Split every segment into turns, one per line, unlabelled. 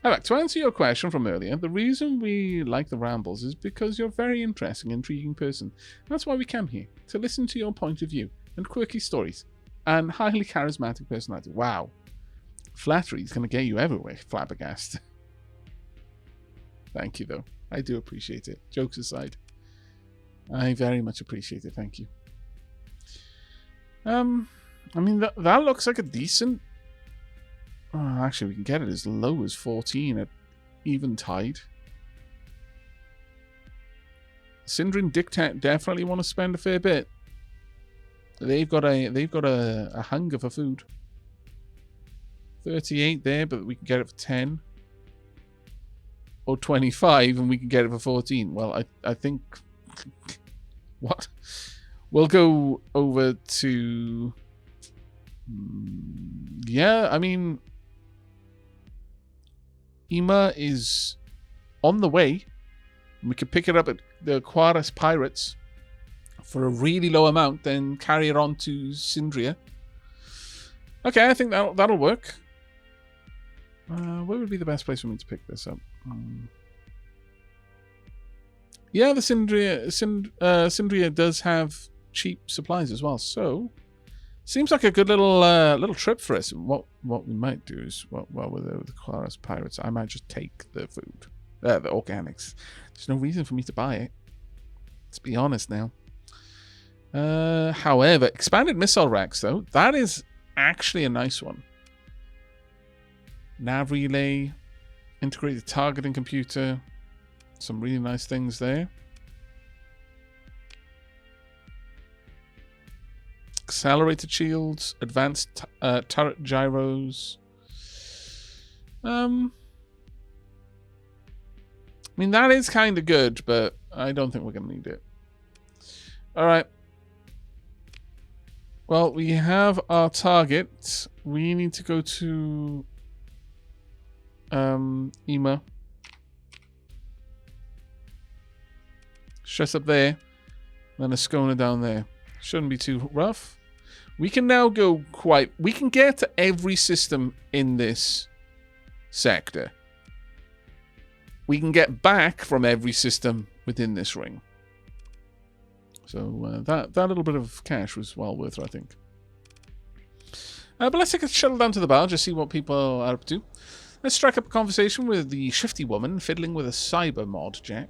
Aavak, to answer your question from earlier, the reason we like the rambles is because you're a very interesting, intriguing person. That's why we come here, to listen to your point of view and quirky stories and highly charismatic personality. Wow. Flattery is going to get you everywhere, Flabbergast. Thank you, though. I do appreciate it. Jokes aside. I very much appreciate it. Thank you. I mean, that looks like a decent... Oh, actually, we can get it as low as 14 at Eventide. Cinder and Dictat definitely want to spend a fair bit. They've got a hunger for food. 38 there, but we can get it for 10. Or 25, and we can get it for 14. Well, I think... What? We'll go over to... Yeah, I mean... Ema is on the way. We could pick it up at the Quarus Pirates for a really low amount, then carry it on to Sindria. Okay, I think that'll work. Where would be the best place for me to pick this up? Yeah, the Sindria does have cheap supplies as well, so seems like a good little trip for us. What we might do is, while we're there with the Quarus Pirates, I might just take the food, the organics. There's no reason for me to buy it. Let's be honest now. However, expanded missile racks, though, that is actually a nice one. Nav relay, integrated targeting computer, some really nice things there. Accelerated shields, advanced turret gyros. I mean, that is kind of good, but I don't think we're going to need it. All right. Well, we have our target. We need to go to Ema. Stress up there. Then a Skona down there. Shouldn't be too rough. We can now go we can get to every system in this sector. We can get back from every system within this ring. So that little bit of cash was well worth it, I think. But let's take a shuttle down to the bar, just see what people are up to. Let's strike up a conversation with the shifty woman fiddling with a cyber mod jack.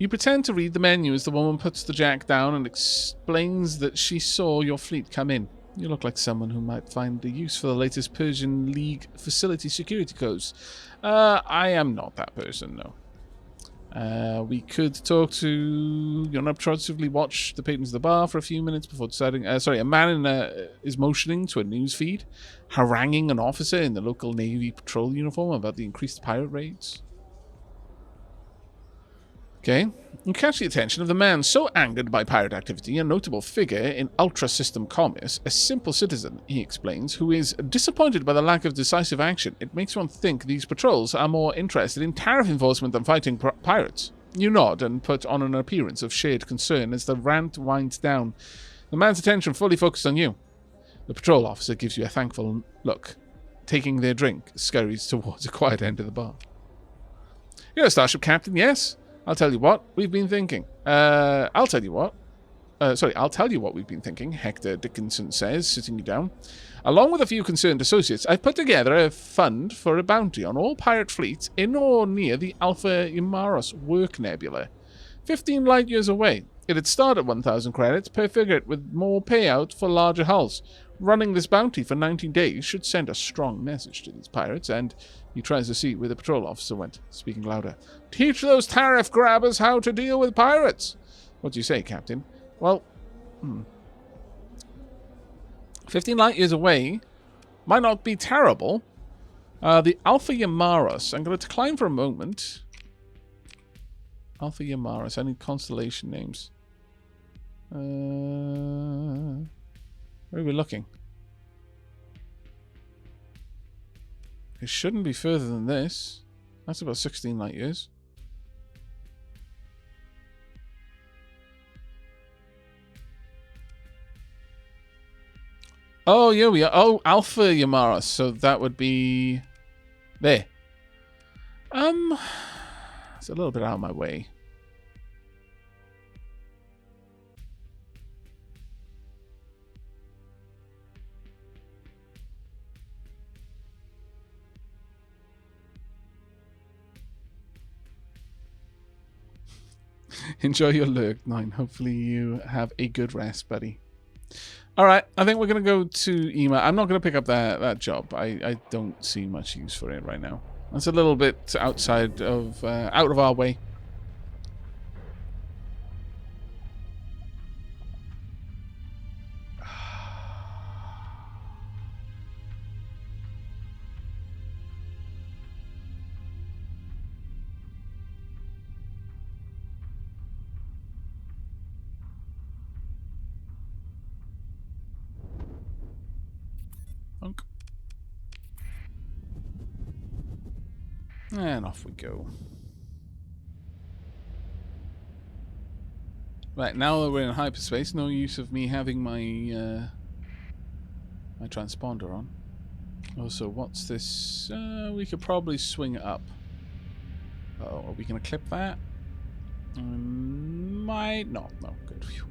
You pretend to read the menu as the woman puts the jack down and explains that she saw your fleet come in. You look like someone who might find a use for the latest Persian League facility security codes. I am not that person, no. We could talk to... You'll unobtrusively watch the patrons of the bar for a few minutes before deciding... a man is motioning to a news feed, haranguing an officer in the local Navy patrol uniform about the increased pirate raids. Okay. You catch the attention of the man so angered by pirate activity, a notable figure in ultra-system commerce, a simple citizen, he explains, who is disappointed by the lack of decisive action. It makes one think these patrols are more interested in tariff enforcement than fighting pirates. You nod and put on an appearance of shared concern as the rant winds down. The man's attention fully focused on you. The patrol officer gives you a thankful look. Taking their drink, scurries towards a quiet end of the bar. You're a starship captain, yes? I'll tell you what we've been thinking. I'll tell you what we've been thinking, Hector Dickinson says, sitting you down. Along with a few concerned associates, I've put together a fund for a bounty on all pirate fleets in or near the Alpha Imaros work nebula. 15 light years away. It'd start at 1,000 credits per frigate with more payout for larger hulls. Running this bounty for 19 days should send a strong message to these pirates, and he tries to see where the patrol officer went, speaking louder. Teach those tariff grabbers how to deal with pirates! What do you say, Captain? Well, 15 light years away might not be terrible. The Alpha Yamaros, I'm going to decline for a moment. Alpha Yamaros, I need constellation names. Where are we looking? It shouldn't be further than this. That's about 16 light years. Oh, yeah, we are. Oh, Alpha Yamara. So that would be there. It's a little bit out of my way. Enjoy your lurk, 9. Hopefully you have a good rest, buddy. All right, I think we're going to go to Ema. I'm not going to pick up that job. I don't see much use for it right now. That's a little bit outside of, out of our way. And off we go. Right, now that we're in hyperspace, no use of me having my my transponder on. Also, what's this? We could probably swing it up. Uh-oh, are we going to clip that? Might not. No, good. Whew.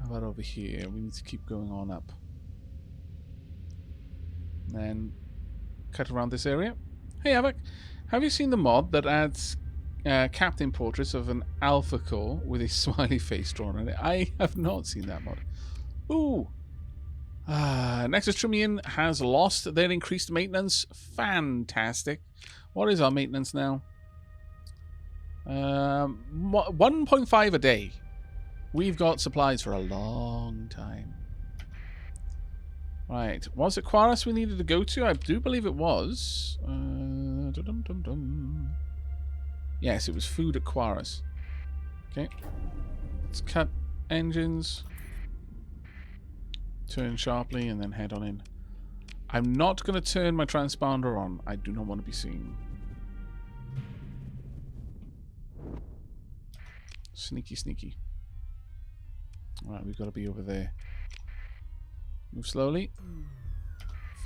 How about over here? We need to keep going on up. Then cut around this area. Hey, Aavak, have you seen the mod that adds captain portraits of an alpha core with a smiley face drawn on it? I have not seen that mod. Ooh. Nexus Trimian has lost their increased maintenance. Fantastic. What is our maintenance now? 1.5 a day. We've got supplies for a long time. Right. Was it Quarus we needed to go to? I do believe it was. Yes, it was food at Quarus. Okay. Let's cut engines. Turn sharply and then head on in. I'm not going to turn my transponder on. I do not want to be seen. Sneaky, sneaky. Alright, we've got to be over there. Move slowly.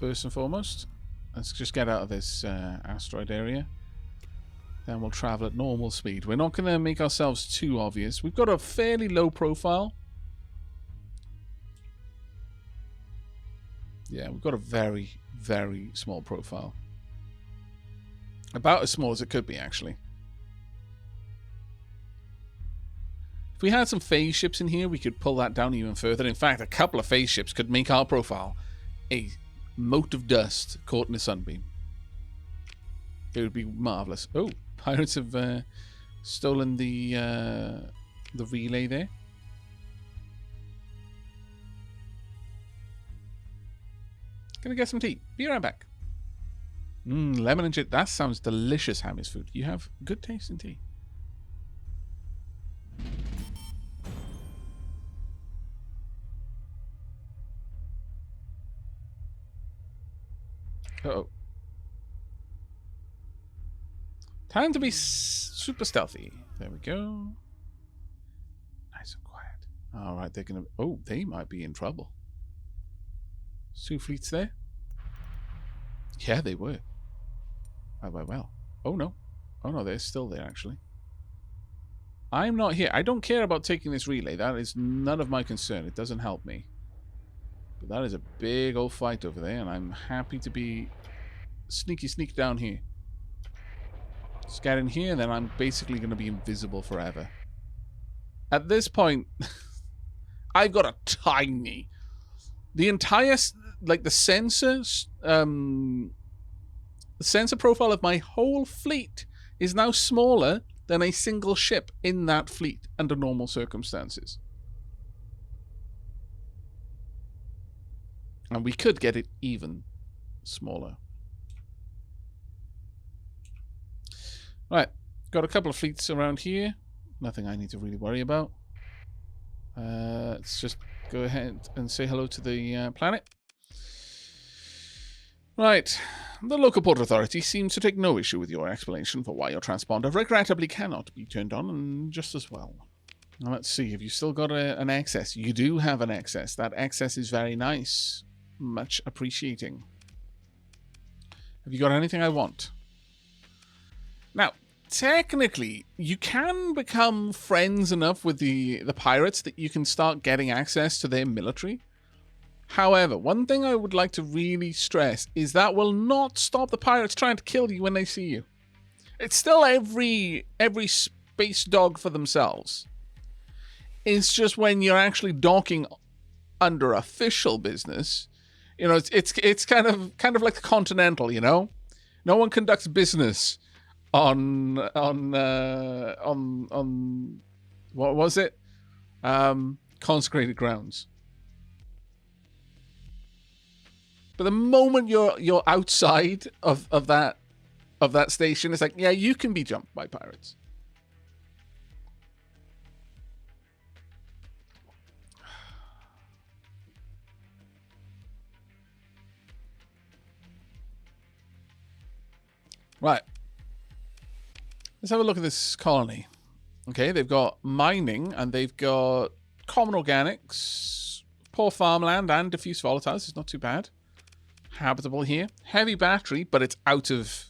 First and foremost, let's just get out of this asteroid area. Then we'll travel at normal speed. We're not going to make ourselves too obvious. We've got a fairly low profile. Yeah, we've got a very, very small profile. About as small as it could be, actually. If we had some phase ships in here, we could pull that down even further. In fact, a couple of phase ships could make our profile a mote of dust caught in a sunbeam. It would be marvelous. Oh, pirates have stolen the relay there. Gonna get some tea. Be right back. Lemon and gin. That sounds delicious, Hammy's food. You have good taste in tea. Uh-oh. Time to be super stealthy. There we go. Nice and quiet. Alright, they're gonna... Oh, they might be in trouble. 2 fleets there? Yeah, they were. Well. Oh, no. Oh, no, they're still there, actually. I'm not here. I don't care about taking this relay. That is none of my concern. It doesn't help me. But that is a big old fight over there, and I'm happy to be sneak down here. Just get in here, and then I'm basically going to be invisible forever. At this point, I've got a tiny... The entire... Like, the sensor profile of my whole fleet is now smaller than a single ship in that fleet under normal circumstances. And we could get it even smaller. Right. Got a couple of fleets around here. Nothing I need to really worry about. Let's just go ahead and say hello to the planet. Right. The local port authority seems to take no issue with your explanation for why your transponder regrettably cannot be turned on, and just as well. Now let's see. Have you still got an excess? You do have an excess. That excess is very nice. Much appreciating. Have you got anything I want? Now, technically, you can become friends enough with the pirates that you can start getting access to their military. However, one thing I would like to really stress is that will not stop the pirates trying to kill you when they see you. It's still every space dog for themselves. It's just when you're actually docking under official business, you know, it's kind of like the Continental, you know. No one conducts business on what was it? Consecrated grounds. But the moment you're outside of that station, it's like, yeah, you can be jumped by pirates. Right. Let's have a look at this colony. Okay, they've got mining and they've got common organics, poor farmland, and diffuse volatiles. It's not too bad. Habitable here. Heavy battery, but it's out of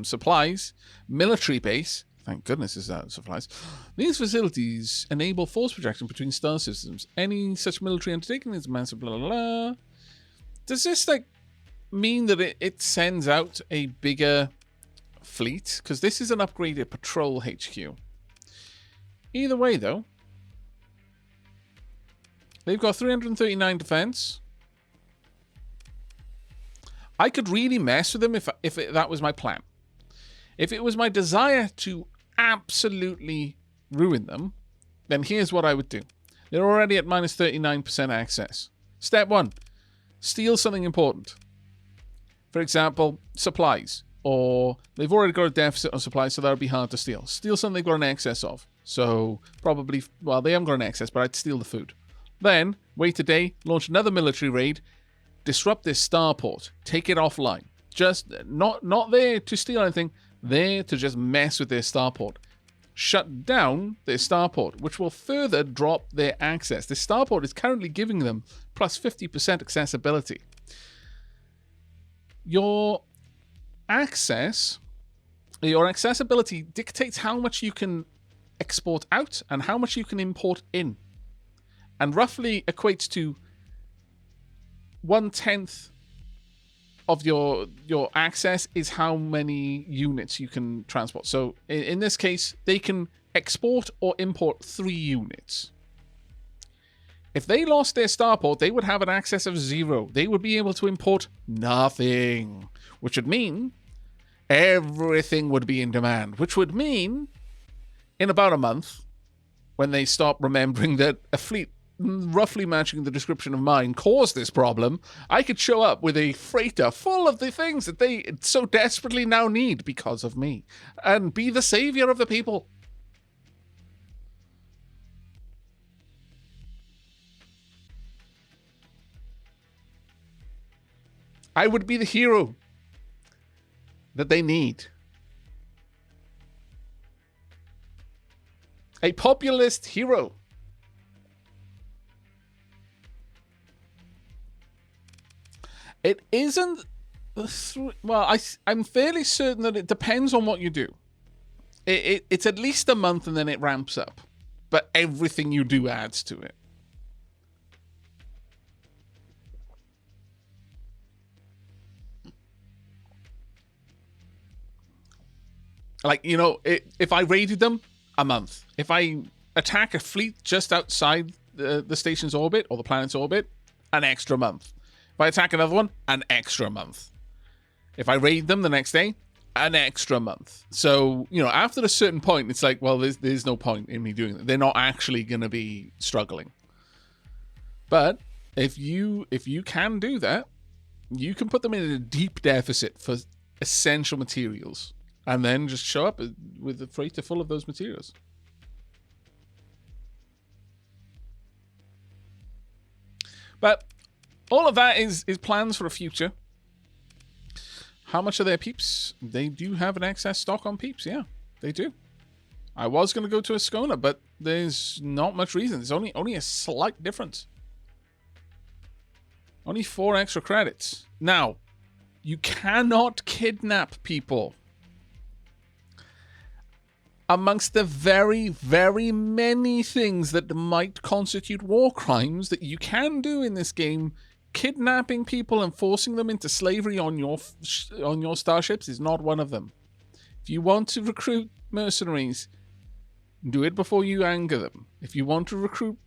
supplies. Military base. Thank goodness it's out of supplies. These facilities enable force projection between star systems. Any such military undertaking is massive, blah, blah, blah. Does this, like, mean that it sends out a bigger fleet? Because this is an upgraded patrol HQ. Either way, though, they've got 339 defense. I could really mess with them if that was my plan. If it was my desire to absolutely ruin them, then here's what I would do. They're already at minus 39% access. Step 1, steal something important. For example, supplies. Or they've already got a deficit on supplies, so that would be hard to steal. Steal something they've got an excess of. So probably, well, they haven't got an excess, but I'd steal the food. Then, wait a day, launch another military raid, disrupt this starport, take it offline. Just not there to steal anything, there to just mess with their starport. Shut down their starport, which will further drop their access. This starport is currently giving them plus 50% accessibility. Your accessibility dictates how much you can export out and how much you can import in. And roughly equates to 1/10 of your access is how many units you can transport. So in this case, they can export or import 3 units. If they lost their starport, they would have an access of 0. They would be able to import nothing, which would mean everything would be in demand, which would mean in about a month, when they stop remembering that a fleet roughly matching the description of mine caused this problem, I could show up with a freighter full of the things that they so desperately now need because of me, and be the savior of the people. I would be the hero that they need. A populist hero. It isn't... Well, I'm fairly certain that it depends on what you do. It's at least a month and then it ramps up. But everything you do adds to it. Like, you know, if I raided them, a month. If I attack a fleet just outside the station's orbit or the planet's orbit, an extra month. If I attack another one, an extra month. If I raid them the next day, an extra month. So, you know, after a certain point, it's like, well, there's no point in me doing that. They're not actually going to be struggling. But if you can do that, you can put them in a deep deficit for essential materials. And then just show up with a freighter full of those materials. But all of that is plans for the future. How much are their peeps? They do have an excess stock on peeps, yeah. They do. I was going to go to a schooner, but there's not much reason. There's only a slight difference. Only 4 extra credits. Now, you cannot kidnap people. Amongst the very, very many things that might constitute war crimes that you can do in this game, kidnapping people and forcing them into slavery on your starships is not one of them. If you want to recruit mercenaries, do it before you anger them. If you want to recruit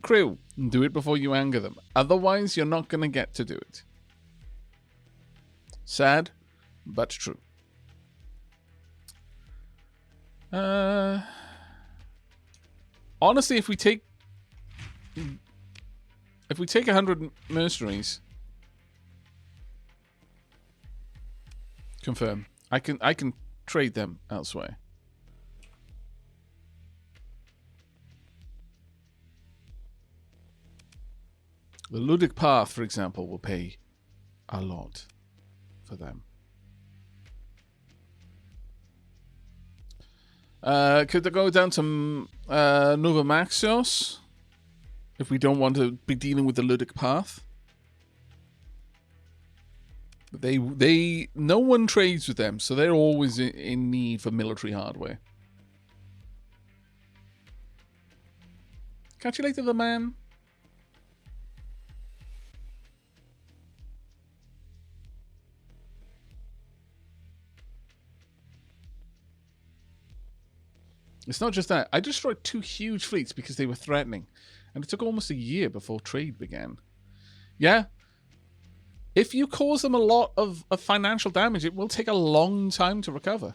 crew, do it before you anger them. Otherwise, you're not going to get to do it. Sad, but true. Honestly, if we take 100 mercenaries, confirm. I can trade them elsewhere. The Ludic Path, for example, will pay a lot for them. Could they go down to Nova Maxios if we don't want to be dealing with the Ludic Path? But no one trades with them, so they're always in need for military hardware. Catch you later, the man. It's not just that. I destroyed 2 huge fleets because they were threatening. And it took almost a year before trade began. Yeah. If you cause them a lot of financial damage, it will take a long time to recover.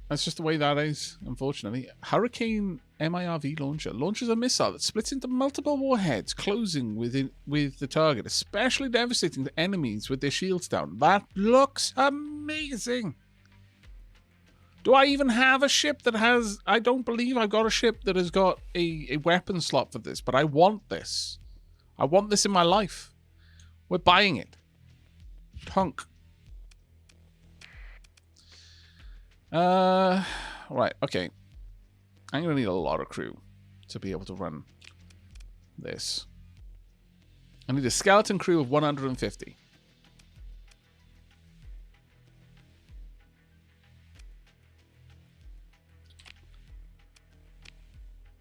That's just the way that is, unfortunately. Hurricane MIRV launcher launches a missile that splits into multiple warheads, closing with the target, especially devastating to enemies with their shields down. That looks amazing. Do I even have a ship that has... I don't believe I've got a ship that has got a weapon slot for this, but I want this. I want this in my life. We're buying it. Punk. Right, okay. I'm going to need a lot of crew to be able to run this. I need a skeleton crew of 150.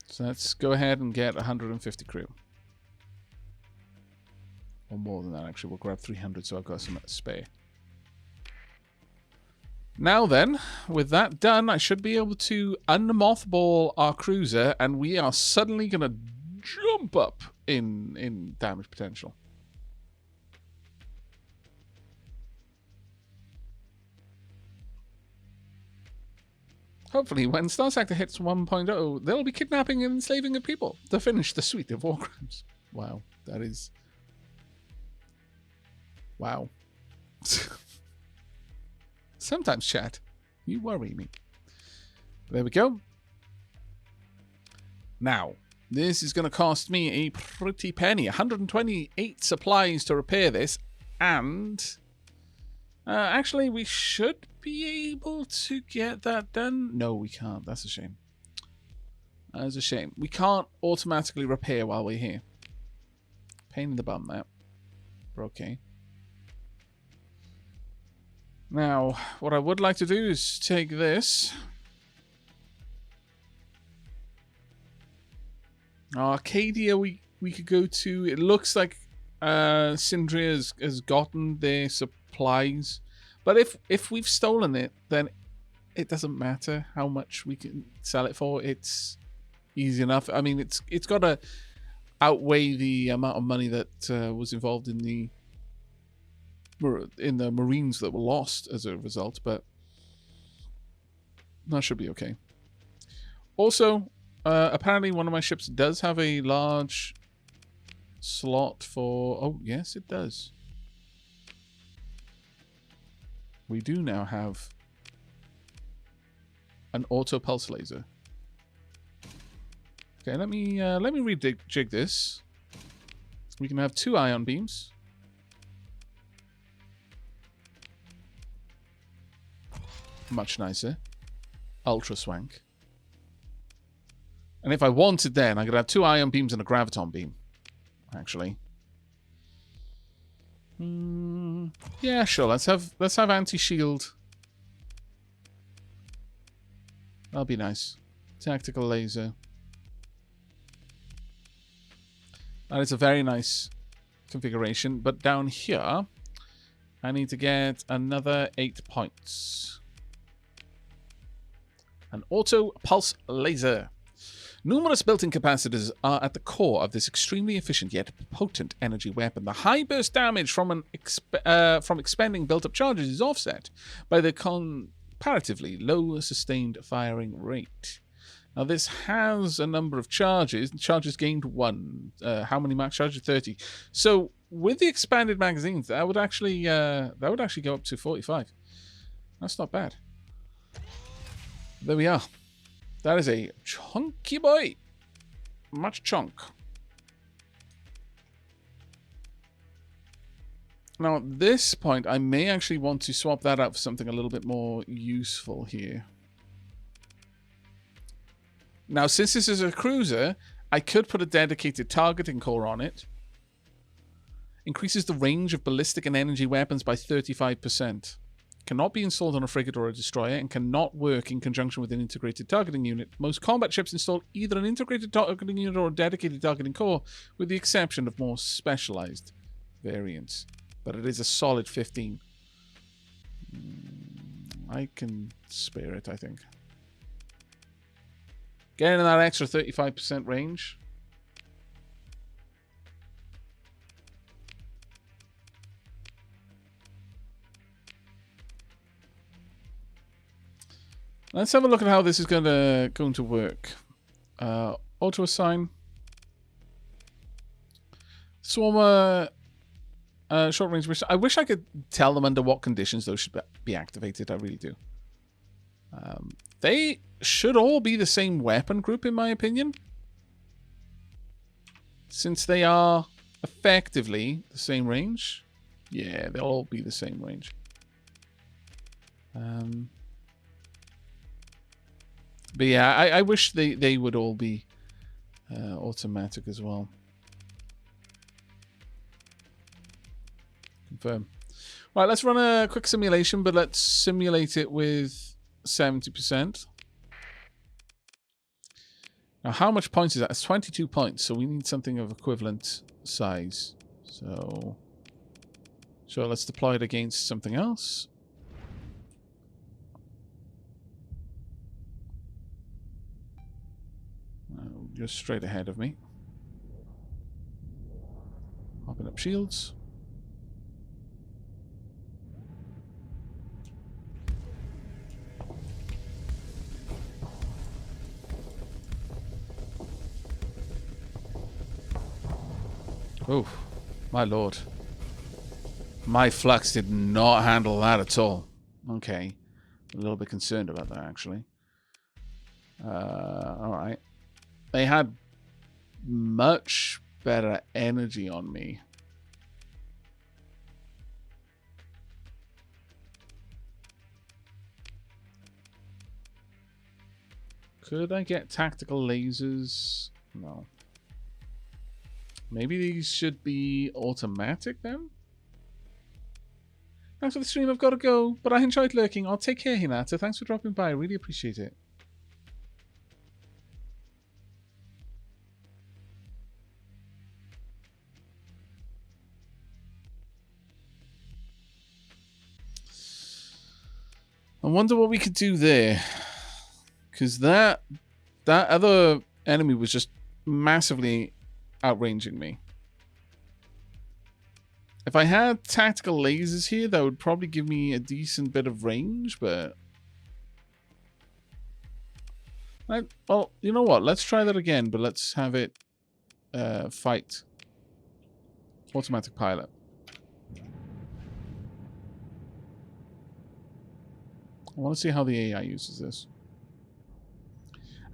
So let's go ahead and get 150 crew. Or more than that, actually. We'll grab 300 so I've got some spare. Now then, with that done, I should be able to unmothball our cruiser, and we are suddenly going to jump up in damage potential. Hopefully, when Starsector hits 1.0, they'll be kidnapping and enslaving of people to finish the suite of war crimes. Wow, that is... Wow. Sometimes, chat, you worry me. There we go. Now, this is going to cost me a pretty penny. 128 supplies to repair this, and... actually, we should be able to get that done. No, we can't. That's a shame. That's a shame. We can't automatically repair while we're here. Pain in the bum, that. We're okay. Now, what I would like to do is take this. Arcadia, we could go to. It looks like Sindria has gotten their supplies. But if we've stolen it, then it doesn't matter how much we can sell it for. It's easy enough. I mean, it's got to outweigh the amount of money that was involved in the Marines that were lost as a result, but that should be okay. Also, apparently one of my ships does have a large slot for... Oh, yes, it does. We do now have an auto pulse laser. Okay, let me rejig this. We can have 2 ion beams. Much nicer. Ultra swank. And if I wanted then, I could have 2 ion beams and a graviton beam, actually. Yeah, sure. Let's have anti-shield. That'll be nice. Tactical laser. That is a very nice configuration. But down here, I need to get another 8 points. An auto pulse laser. Numerous built-in capacitors are at the core of this extremely efficient yet potent energy weapon. The high burst damage from expending built-up charges is offset by the comparatively low sustained firing rate. Now this has a number of charges. Charges gained 1. How many max charges? 30. So with the expanded magazines, that would actually go up to 45. That's not bad. There we are. That is a chunky boy. Much chunk. Now, at this point, I may actually want to swap that out for something a little bit more useful here. Now, since this is a cruiser, I could put a dedicated targeting core on it. Increases the range of ballistic and energy weapons by 35%. Cannot be installed on a frigate or a destroyer, and cannot work in conjunction with an integrated targeting unit. Most combat ships install either an integrated targeting unit or a dedicated targeting core, with the exception of more specialized variants. But it is a solid 15. I can spare it, I think. Getting that extra 35% range. Let's have a look at how this is going to work. Auto assign. Swarmer. Short range mission. I wish I could tell them under what conditions those should be activated. I really do. They should all be the same weapon group, in my opinion. Since they are effectively the same range. Yeah, they'll all be the same range. But yeah, I wish they would all be automatic as well. Confirm. Right, let's run a quick simulation, but let's simulate it with 70%. Now, how much points is that? It's 22 points, so we need something of equivalent size. So let's deploy it against something else. Just straight ahead of me. Hopping up shields. Oh, my lord. My flux did not handle that at all. Okay. A little bit concerned about that, actually. Alright. They had much better energy on me. Could I get tactical lasers? No. Maybe these should be automatic then? Thanks for the stream, I've got to go. But I enjoyed lurking. I'll take care, Hinata. Thanks for dropping by. I really appreciate it. I wonder what we could do there. Because that other enemy was just massively outranging me. If I had tactical lasers here, that would probably give me a decent bit of range, but... well, you know what? Let's try that again, but let's have it fight. Automatic pilot. I want to see how the AI uses this.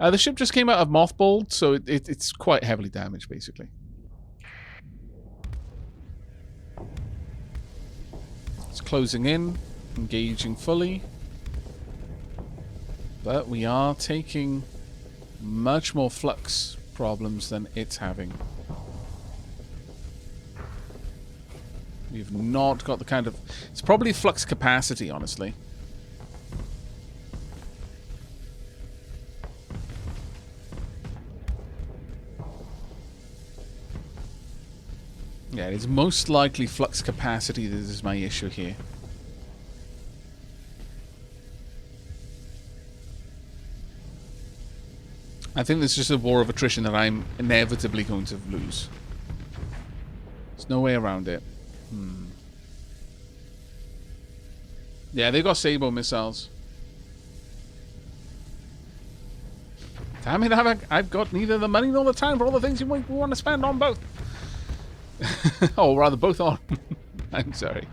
The ship just came out of mothballed, so it's quite heavily damaged, basically. It's closing in, engaging fully. But we are taking much more flux problems than it's having. We've not got the kind of... It's probably flux capacity, honestly. Yeah, it is most likely flux capacity that is my issue here. I think this is just a war of attrition that I'm inevitably going to lose. There's no way around it. Yeah, they've got Sabo missiles. Damn it, I've got neither the money nor the time for all the things you want to spend on both. Oh, rather both on. I'm sorry.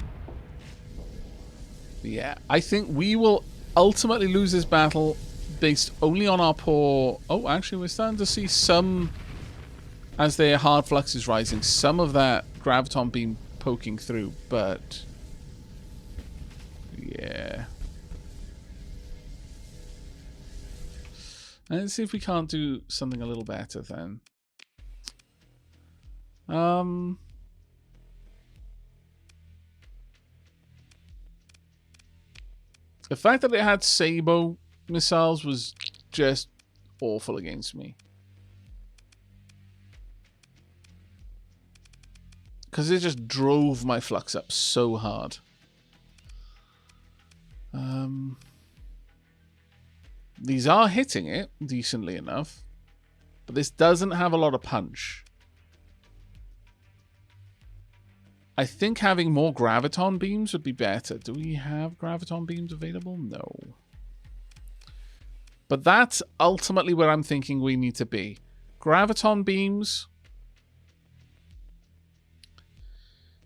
Yeah, I think we will ultimately lose this battle based only on our poor... Oh, actually, we're starting to see some, as their hard flux is rising, some of that graviton beam poking through, but... Yeah. Let's see if we can't do something a little better then. The fact that it had Sabo missiles was just awful against me. Because it just drove my flux up so hard. These are hitting it decently enough, but this doesn't have a lot of punch. I think having more graviton beams would be better. Do we have graviton beams available? No. But that's ultimately where I'm thinking we need to be. Graviton beams.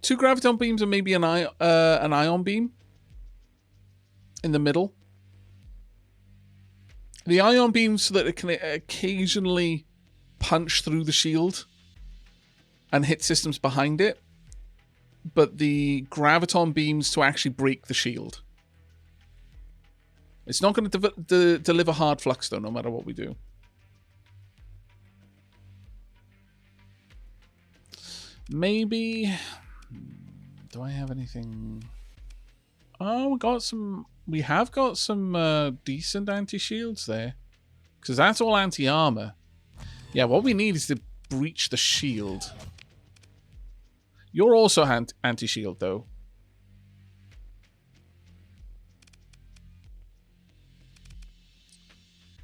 2 graviton beams and maybe an ion beam in the middle. The ion beams so that it can occasionally punch through the shield and hit systems behind it. But the graviton beams to actually break the shield. It's not going to deliver hard flux, though, no matter what we do. Maybe... Do I have anything... Oh, we have got some decent anti-shields there. Because that's all anti-armor. Yeah, what we need is to breach the shield. You're also anti-shield, though.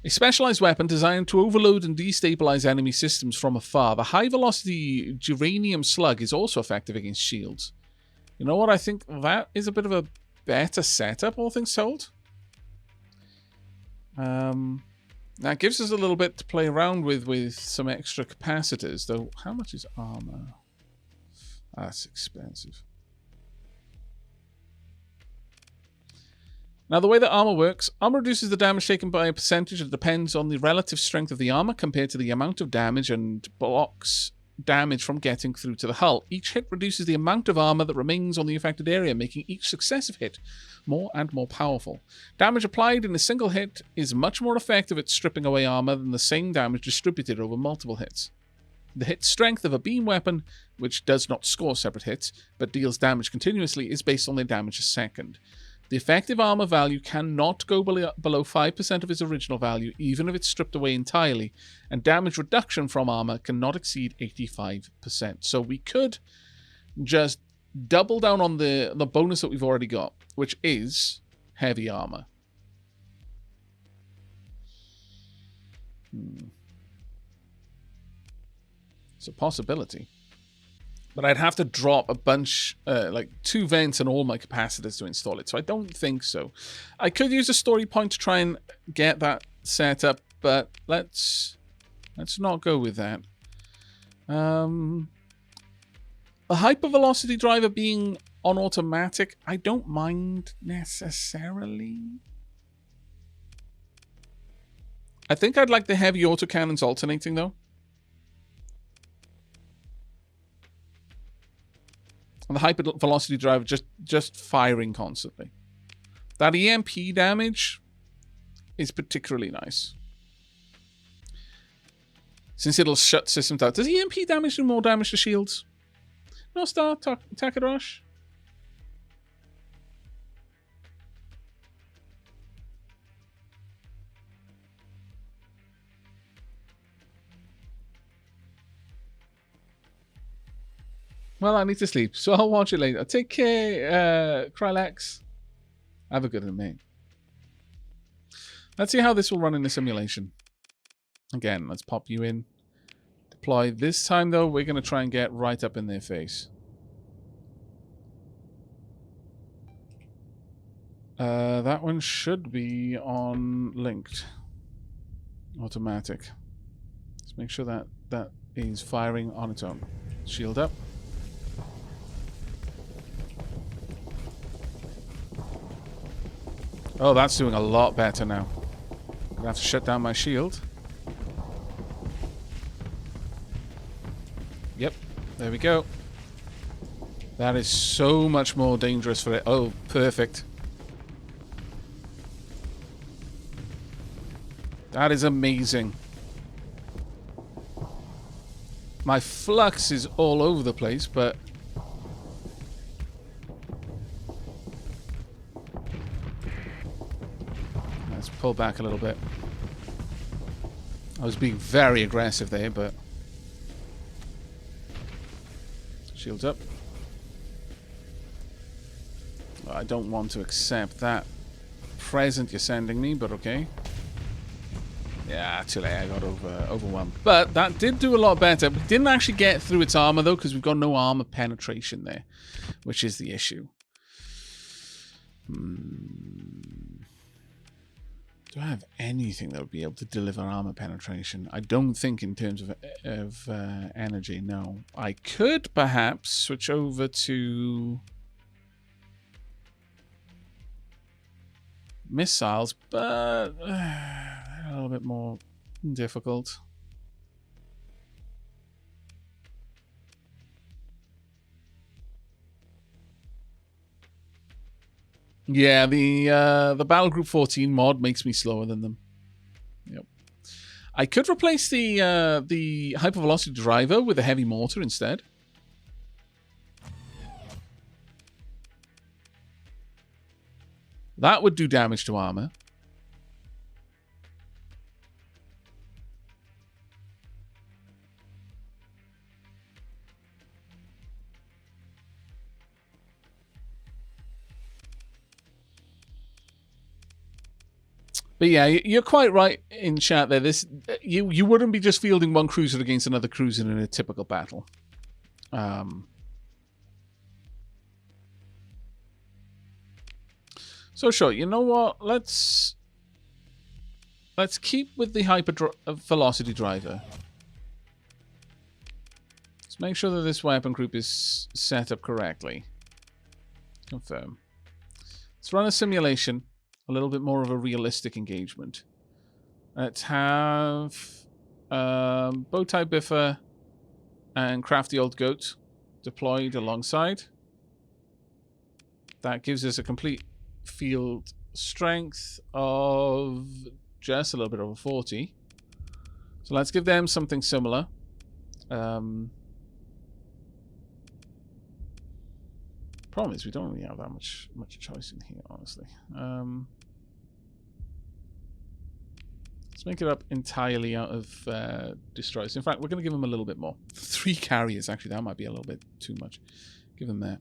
A specialized weapon designed to overload and destabilize enemy systems from afar. The high-velocity geranium slug is also effective against shields. You know what? I think that is a bit of a better setup, all things told. That gives us a little bit to play around with some extra capacitors, though. How much is armor? That's expensive. Now, the way that armor works, armor reduces the damage taken by a percentage that depends on the relative strength of the armor compared to the amount of damage and blocks damage from getting through to the hull. Each hit reduces the amount of armor that remains on the affected area, making each successive hit more and more powerful. Damage applied in a single hit is much more effective at stripping away armor than the same damage distributed over multiple hits. The hit strength of a beam weapon, which does not score separate hits, but deals damage continuously, is based on their damage a second. The effective armor value cannot go below 5% of its original value, even if it's stripped away entirely, and damage reduction from armor cannot exceed 85%. So we could just double down on the bonus that we've already got, which is heavy armor. It's a possibility. But I'd have to drop a bunch, like 2 vents and all my capacitors to install it. So I don't think so. I could use a story point to try and get that set up, but let's not go with that. The hypervelocity driver being on automatic, I don't mind necessarily. I think I'd like the heavy autocannons alternating, though. And the hyper-velocity driver just firing constantly. That EMP damage is particularly nice. Since it'll shut systems out. Does EMP damage do more damage to shields? No, Star, Takarosh? Well, I need to sleep, so I'll watch it later. Take care, Krylax. Have a good one, mate. Let's see how this will run in the simulation. Again, let's pop you in. Deploy. This time, though, we're going to try and get right up in their face. That one should be on linked. Automatic. Let's make sure that that is firing on its own. Shield up. Oh, that's doing a lot better now. I'm gonna have to shut down my shield. Yep, there we go. That is so much more dangerous for it. Oh, perfect. That is amazing. My flux is all over the place, but... let's pull back a little bit. I was being very aggressive there, but... shields up. I don't want to accept that present you're sending me, but okay. Yeah, actually, I got overwhelmed. But that did do a lot better. We didn't actually get through its armor, though, because we've got no armor penetration there, which is the issue. Do I have anything that would be able to deliver armor penetration? I don't think in terms of energy, no. I could perhaps switch over to missiles, but a little bit more difficult. Yeah, the Battle Group 14 mod makes me slower than them. Yep. I could replace the hypervelocity driver with a heavy mortar instead. That would do damage to armor. But yeah, you're quite right in chat there. This you wouldn't be just fielding one cruiser against another cruiser in a typical battle. So sure, you know what? Let's keep with the velocity driver. Let's make sure that this weapon group is set up correctly. Confirm. Let's run a simulation. A little bit more of a realistic engagement. Let's have Bowtie Biffer and Crafty Old Goat deployed alongside. That gives us a complete field strength of just a little bit over 40. So let's give them something similar. Problem is we don't really have that much choice in here, honestly. Let's make it up entirely out of destroyers. In fact, we're going to give them a little bit more. 3 carriers, actually, that might be a little bit too much. Give them that.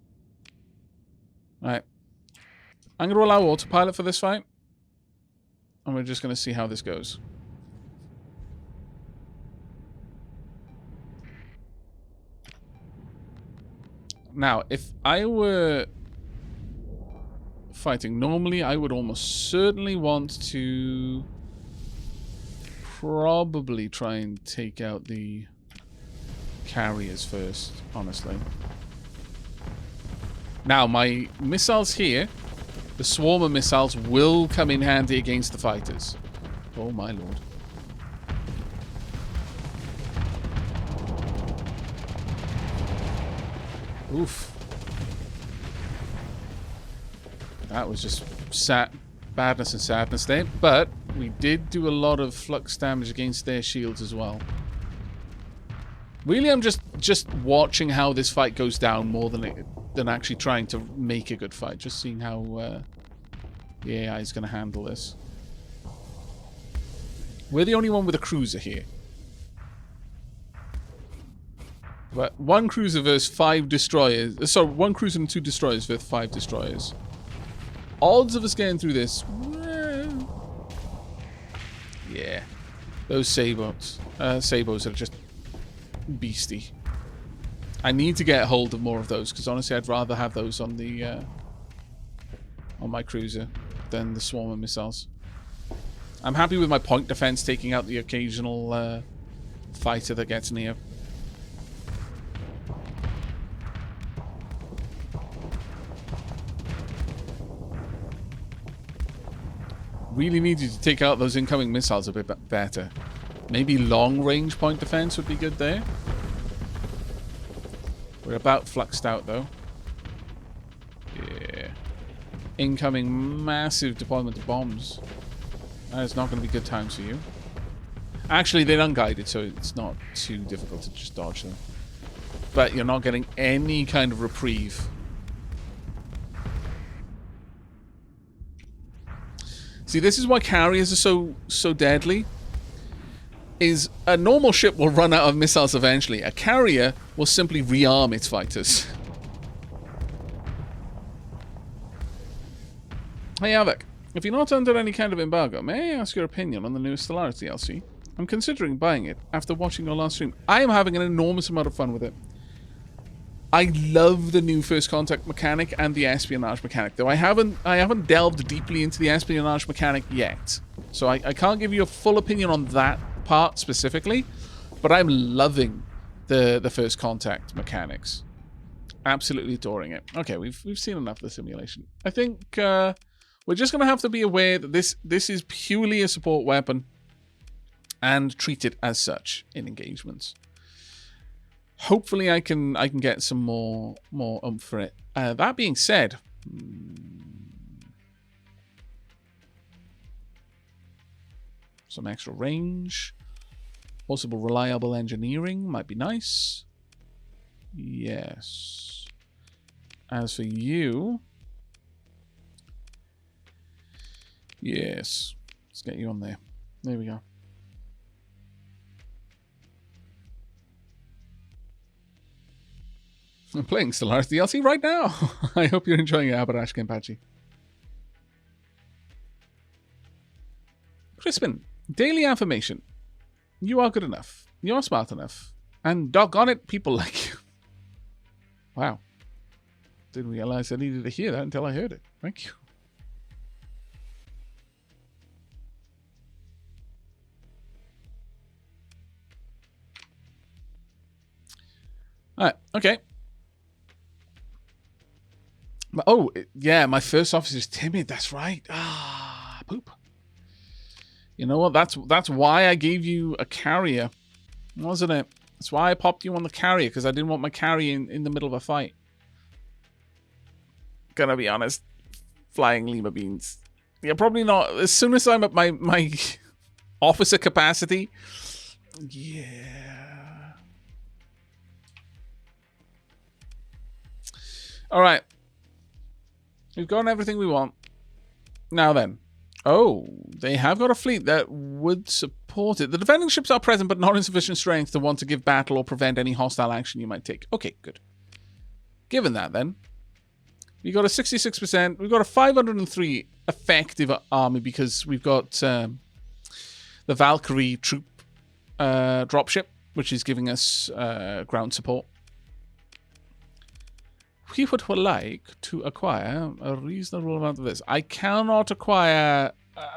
Alright. I'm going to allow autopilot for this fight. And we're just going to see how this goes. Now, if I were fighting normally, I would almost certainly want to probably try and take out the carriers first, honestly. Now, my missiles here, the swarmer missiles, will come in handy against the fighters. Oh my lord. Oof. That was just badness and sadness there. But we did do a lot of flux damage against their shields as well. Really, I'm just watching how this fight goes down more than actually trying to make a good fight. Just seeing how the AI is going to handle this. We're the only one with a cruiser here. But one cruiser versus 5 destroyers. Sorry, one cruiser and 2 destroyers versus 5 destroyers. Odds of us getting through this. Yeah. Those Sabos are just beastie. I need to get hold of more of those because honestly I'd rather have those on the on my cruiser than the swarm of missiles. I'm happy with my point defense taking out the occasional fighter that gets near. Really need you to take out those incoming missiles a bit better. Maybe long-range point defense would be good there. We're about fluxed out, though. Yeah. Incoming massive deployment of bombs. That is not going to be good times for you. Actually, they're unguided, so it's not too difficult to just dodge them. But you're not getting any kind of reprieve. See, this is why carriers are so deadly. Is a normal ship will run out of missiles eventually. A carrier will simply rearm its fighters. Hey Aavak, if you're not under any kind of embargo, may I ask your opinion on the newest Stellaris DLC? I'm considering buying it after watching your last stream. I am having an enormous amount of fun with it. I love the new first contact mechanic and the espionage mechanic, though I haven't delved deeply into the espionage mechanic yet. So I can't give you a full opinion on that part specifically, but I'm loving the first contact mechanics. Absolutely adoring it. Okay, we've seen enough of the simulation. I think we're just gonna have to be aware that this is purely a support weapon and treat it as such in engagements. Hopefully I can get some more oomph for it. That being said, some extra range, possible reliable engineering might be nice. Yes. As for you, yes, let's get you on there. There we go. I'm playing Stellaris DLC right now. I hope you're enjoying it, Abarash Kenpachi. Crispin, daily affirmation. You are good enough. You're smart enough. And doggone it, people like you. Wow. Didn't realize I needed to hear that until I heard it. Thank you. Alright, okay. Oh, yeah, my first officer's timid. That's right. Ah, poop. You know what? That's why I gave you a carrier, wasn't it? That's why I popped you on the carrier, because I didn't want my carrier in the middle of a fight. Gonna be honest, flying lima beans. Yeah, probably not. As soon as I'm at my officer capacity, yeah. All right. We've gotten everything we want. Now then. Oh, they have got a fleet that would support it. The defending ships are present, but not in sufficient strength to want to give battle or prevent any hostile action you might take. Okay, good. Given that, then, we got a 66%. We've got a 503 effective army because we've got the Valkyrie troop dropship, which is giving us ground support. We would like to acquire a reasonable amount of this. I cannot acquire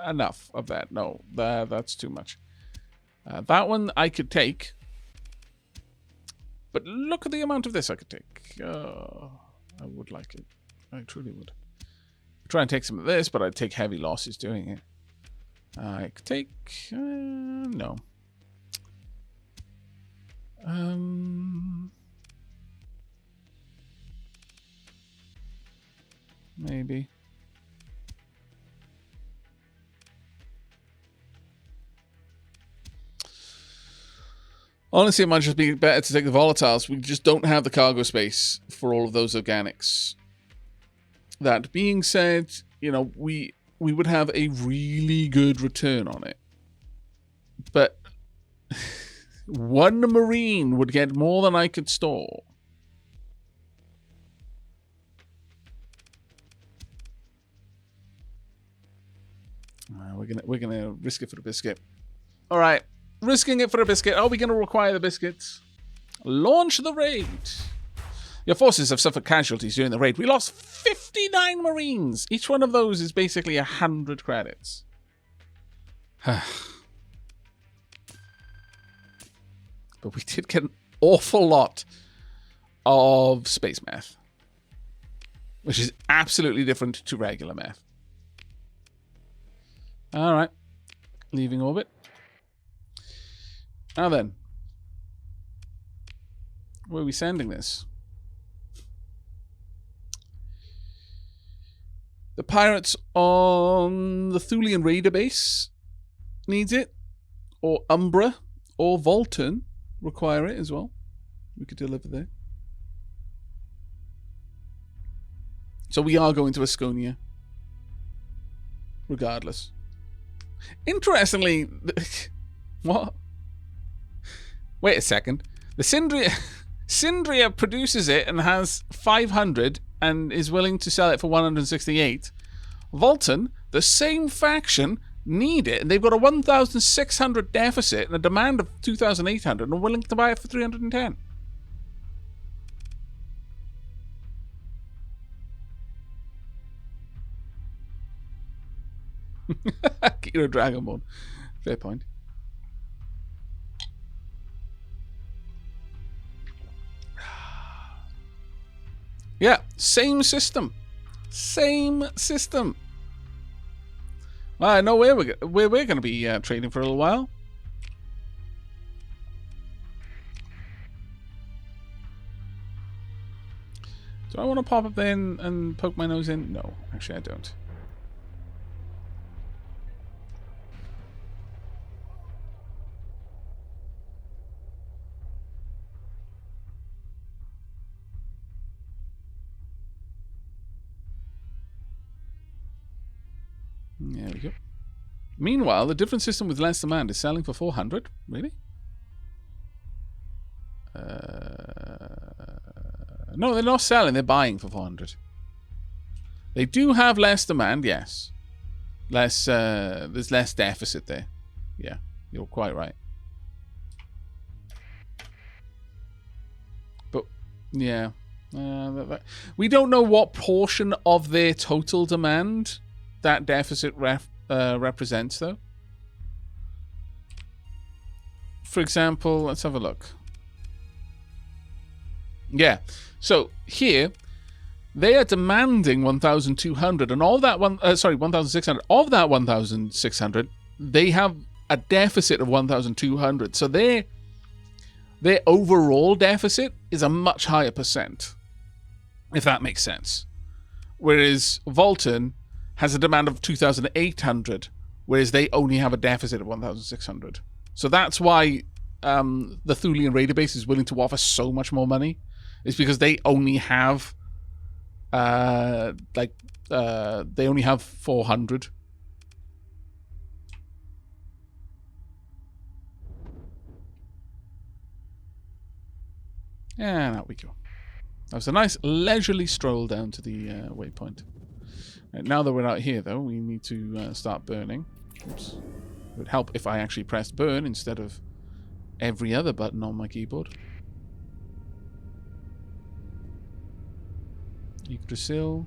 enough of that. No, that's too much. That one I could take. But look at the amount of this I could take. I would like it. I truly would. Try and take some of this, but I'd take heavy losses doing it. I could take... no. Maybe. Honestly, it might just be better to take the volatiles. We just don't have the cargo space for all of those organics. That being said, you know, we would have a really good return on it. But one marine would get more than I could store. We're gonna risk it for the biscuit. All right, risking it for the biscuit. Are we gonna require the biscuits? Launch the raid. Your forces have suffered casualties during the raid. We lost 59 marines. Each one of those is basically 100 credits. But we did get an awful lot of space math, which is absolutely different to regular math. All right, leaving orbit. Now then, where are we sending this? The pirates on the Thulian Raider base needs it, or Umbra, or Volton require it as well. We could deliver there. So we are going to Asconia, regardless. Interestingly, what? Wait a second. The Syndria produces it and has 500 and is willing to sell it for 168. Volton, the same faction, need it, and they've got a 1,600 deficit and a demand of 2,800 and are willing to buy it for 310. Kira Dragonborn. Fair point. Yeah, same system. Same system. Well, I know where we're going to be trading for a little while. Do I want to pop up there and poke my nose in? No, actually I don't. There we go. Meanwhile, the different system with less demand is selling for 400. Really? No, they're not selling. They're buying for 400. They do have less demand, yes. Less. There's less deficit there. Yeah, you're quite right. But yeah, we don't know what portion of their total demand that deficit represents, though. For example, let's have a look. Yeah, so here they are demanding 1,200, and all that 1,600. Of that 1,600, they have a deficit of 1,200. So their overall deficit is a much higher percent, if that makes sense. Whereas Volton has a demand of 2,800, whereas they only have a deficit of 1,600. So that's why the Thulian Raider base is willing to offer so much more money. It's because they only have, they only have 400. And out we go. That was a nice leisurely stroll down to the waypoint. Right, now that we're out here, though, we need to start burning. Oops. It would help if I actually pressed burn instead of every other button on my keyboard. Yggdrasil.